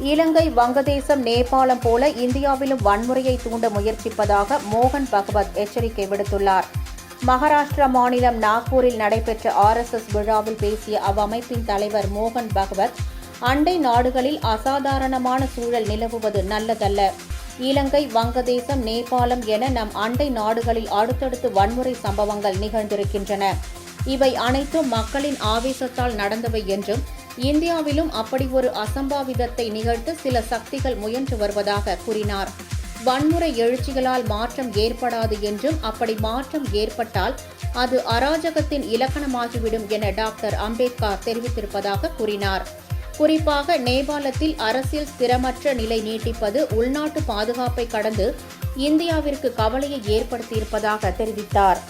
இலங்கை, வங்கதேசம், நேபாளம் போல இந்தியாவிலும் வன்முறையை தூண்ட முயற்சிப்பதாக மோகன் பகவத் எச்சரிக்கை விடுத்துள்ளார். மகாராஷ்டிரா மாநிலம் நாக்பூரில் நடைபெற்ற RSS விழாவில் பேசிய அவ்வமைப்பின் தலைவர் மோகன் பகவத், அண்டை நாடுகளில் அசாதாரணமான சூழல் நிலவுவது நல்லதல்ல. இலங்கை, வங்கதேசம், நேபாளம் என நம் அண்டை நாடுகளில் அடுத்தடுத்து வன்முறை சம்பவங்கள் நிகழ்ந்திருக்கின்றன. இவை அனைத்தும் மக்களின் ஆவேசத்தால் நடந்தவை என்றும், இந்தியாவிலும் அப்படி ஒரு அசம்பாவிதத்தை நிகழ்த்த சில சக்திகள் முயன்று வருவதாக கூறினார். வன்முறை எழுச்சிகளால் மாற்றம் ஏற்படாது என்றும், அப்படி மாற்றம் ஏற்பட்டால் அது அராஜகத்தின் இலக்கணமாகிவிடும் என டாக்டர் அம்பேத்கர் தெரிவித்திருப்பதாக கூறினார். குறிப்பாக நேபாளத்தில் அரசியல் ஸ்திரமற்ற நிலை நீட்டிப்பது உள்நாட்டு பாதுகாப்பை கடந்து இந்தியாவிற்கு கவலையை ஏற்படுத்தியிருப்பதாக தெரிவித்தார்.